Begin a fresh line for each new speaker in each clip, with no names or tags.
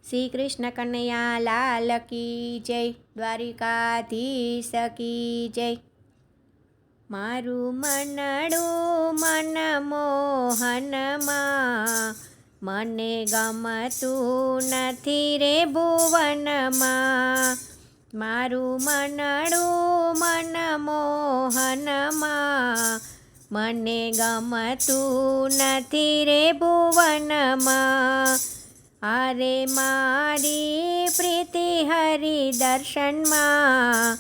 શ્રી કૃષ્ણ કનૈયા લાલ કી જય, દ્વારિકાધીશ કી જય. મારું મનડું મનમોહનમાં, મને ગમતું નથી રે ભુવનમાં. મારું મનડું મનમોહનમાં, મને ગમતું નથી રે ભુવનમાં. અરે મારી પ્રીતિ હરિ દર્શનમાં,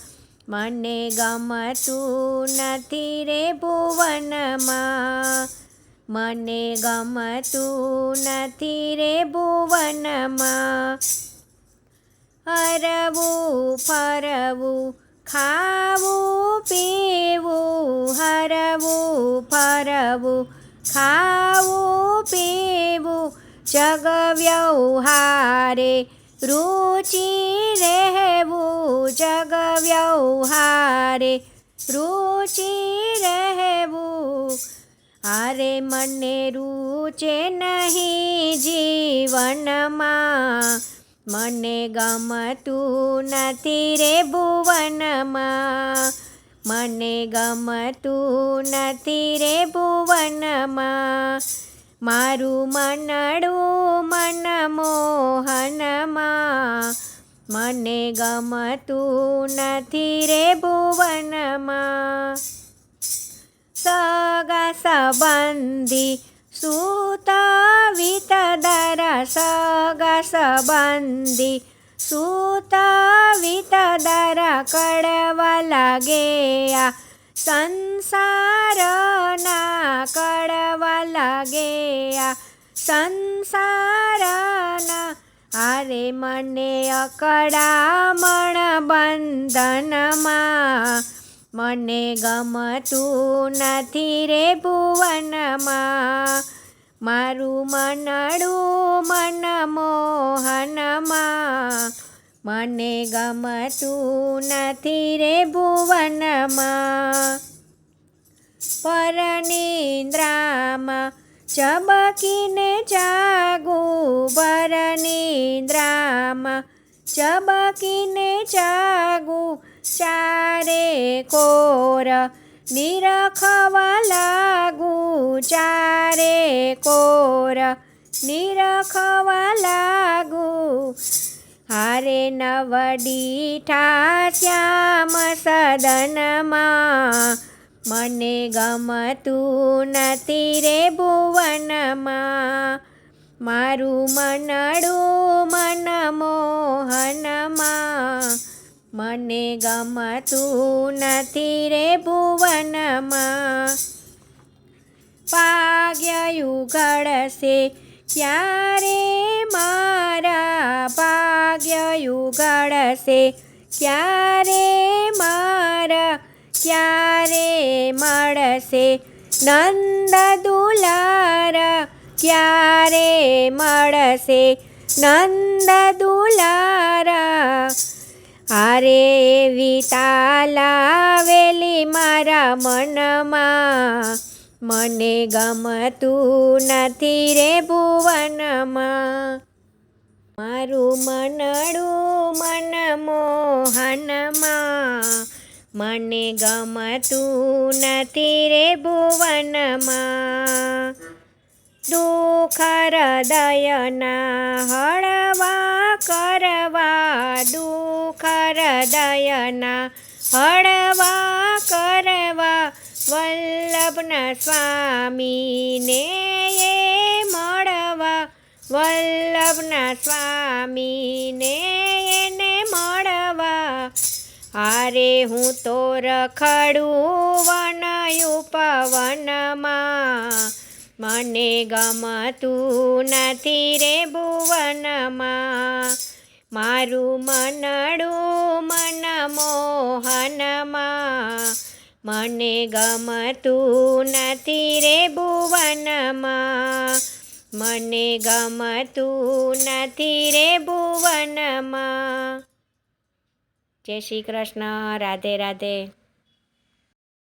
મને ગમતું નથી રે ભુવનમાં. મને ગમતું નથી રે ભુવનમાં. હરવું ફરવું ખાવું પીવું, હરવું ફરવું ખાવું પીવું, જગ વ્યવહારે રુચિ રહેવું, જગ વ્યવહારે રુચિ રહેવું. અરે મને રૂચે નહીં જીવનમાં, મને ગમતું નથી રે ભુવનમાં. મને ગમતું નથી રે ભુવનમાં. મારું મનડું મનમોહનમાં, મને ગમતું નથી રે ભુવનમાં. સગા સંબંધી સૂત વિતદર, સગા સંબંધી સૂત વિતદર, કડવા લાગે આ સંસારના, કડવા લાગે આ સંસારના. અરે મને અકળામણ બંધનમાં, મને ગમતું નથી રે ભુવનમાં. મારું મનડું મનમોહનમાં, મને ગમતું નથી રે ભુવનમાં. પરનિદ્રામાં ચબકીને જાગું, પરનિદ્રામાં ચબકીને જાગું, ચારે કોર નિરખવા લાગું, ચારે કોર નિરખવા લાગું. હારે નવડીઠા શ્યામ સદનમાં, મને ગમતું નથી રે ભુવનમાં. મારું મનડું મનમોહનમાં, મને ગમતું નથી રે ભુવનમાં. ભાગ્ય યુગળશે ક્યારે મારા, ભાગ્ય યુગળશે ક્યારે મારા, ક્યારે મળશે નંદ દુલારા, ક્યારે મળશે નંદ દુલારા. અરે એવી તાલાવેલી મારા મનમાં, મને ગમતું નથી રે ભુવનમાં. મારું મનડું મનમોહનમાં, મને ગમતું નથી રે ભુવનમાં. દુઃખ હૃદયના હળવા કરવા, દુઃખ હૃદયના હળવા કરવા, વલ્લભના સ્વામીને એ મળવા, વલ્લભના સ્વામીને એને મળવા. અરે હું તો રખડું વન ઉપવનમાં, મને ગમતું નથી રે ભુવનમાં. મારું મનડું મનમોહનમાં, મને ગમતું નથી રે ભુવનમાં. મને ગમતું નથી રે ભુવનમાં. જય શ્રી કૃષ્ણ. રાધે રાધે.